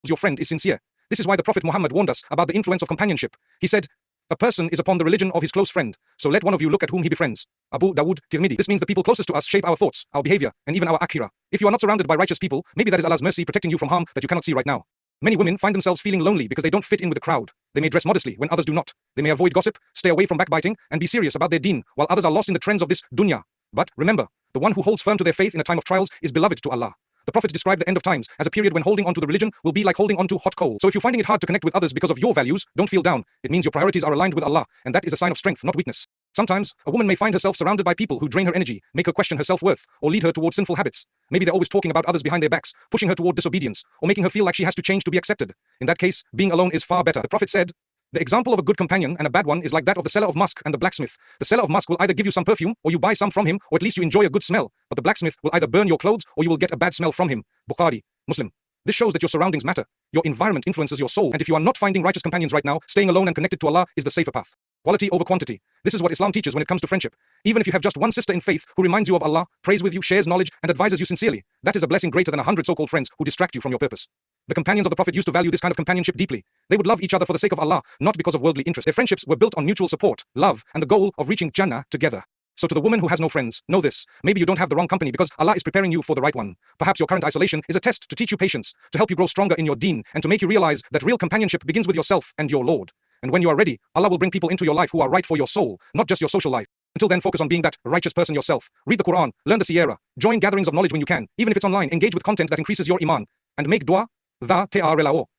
your friend is sincere. This is why the Prophet Muhammad warned us about the influence of companionship. He said, a person is upon the religion of his close friend, so let one of you look at whom he befriends. Abu Dawood, Tirmidhi. This means the people closest to us shape our thoughts, our behavior, and even our akhirah. If you are not surrounded by righteous people, maybe that is Allah's mercy protecting you from harm that you cannot see right now. Many women find themselves feeling lonely because they don't fit in with the crowd. They may dress modestly when others do not. They may avoid gossip, stay away from backbiting, and be serious about their deen, while others are lost in the trends of this dunya. But remember, the one who holds firm to their faith in a time of trials is beloved to Allah. The Prophet described the end of times as a period when holding on to the religion will be like holding on to hot coal. So if you're finding it hard to connect with others because of your values, don't feel down. It means your priorities are aligned with Allah, and that is a sign of strength, not weakness. Sometimes, a woman may find herself surrounded by people who drain her energy, make her question her self-worth, or lead her towards sinful habits. Maybe they're always talking about others behind their backs, pushing her toward disobedience, or making her feel like she has to change to be accepted. In that case, being alone is far better. The Prophet said, the example of a good companion and a bad one is like that of the seller of musk and the blacksmith. The seller of musk will either give you some perfume, or you buy some from him, or at least you enjoy a good smell. But the blacksmith will either burn your clothes, or you will get a bad smell from him. Bukhari, Muslim. This shows that your surroundings matter. Your environment influences your soul, and if you are not finding righteous companions right now, staying alone and connected to Allah is the safer path. Quality over quantity. This is what Islam teaches when it comes to friendship. Even if you have just one sister in faith who reminds you of Allah, prays with you, shares knowledge, and advises you sincerely, that is a blessing greater than 100 so-called friends who distract you from your purpose. The companions of the Prophet used to value this kind of companionship deeply. They would love each other for the sake of Allah, not because of worldly interest. Their friendships were built on mutual support, love, and the goal of reaching Jannah together. So to the woman who has no friends, know this. Maybe you don't have the wrong company because Allah is preparing you for the right one. Perhaps your current isolation is a test to teach you patience, to help you grow stronger in your deen, and to make you realize that real companionship begins with yourself and your Lord. And when you are ready, Allah will bring people into your life who are right for your soul, not just your social life. Until then, focus on being that righteous person yourself. Read the Quran, learn the Sierra, join gatherings of knowledge when you can, even if it's online, engage with content that increases your iman, and make dua,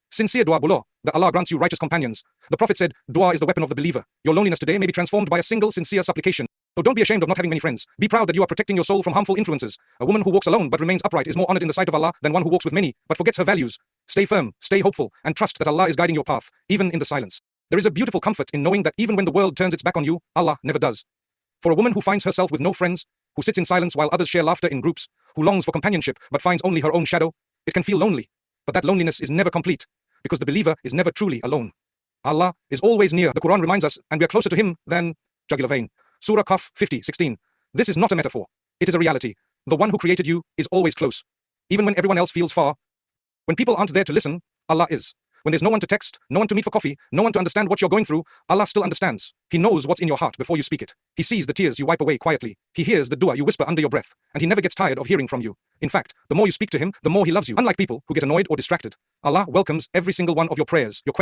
sincere dua bulo, that Allah grants you righteous companions. The Prophet said, dua is the weapon of the believer. Your loneliness today may be transformed by a single sincere supplication. So don't be ashamed of not having many friends. Be proud that you are protecting your soul from harmful influences. A woman who walks alone but remains upright is more honored in the sight of Allah than one who walks with many but forgets her values. Stay firm, stay hopeful, and trust that Allah is guiding your path, even in the silence. There is a beautiful comfort in knowing that even when the world turns its back on you, Allah never does. For a woman who finds herself with no friends, who sits in silence while others share laughter in groups, who longs for companionship but finds only her own shadow, it can feel lonely. But that loneliness is never complete, because the believer is never truly alone. Allah is always near. The Quran reminds us, and we are closer to Him than Jugular vein. Surah Kaf 50:16. This is not a metaphor. It is a reality. The one who created you is always close. Even when everyone else feels far. When people aren't there to listen, Allah is. When there's no one to text, no one to meet for coffee, no one to understand what you're going through, Allah still understands. He knows what's in your heart before you speak it. He sees the tears you wipe away quietly. He hears the dua you whisper under your breath. And He never gets tired of hearing from you. In fact, the more you speak to Him, the more He loves you. Unlike people who get annoyed or distracted, Allah welcomes every single one of your prayers, your questions.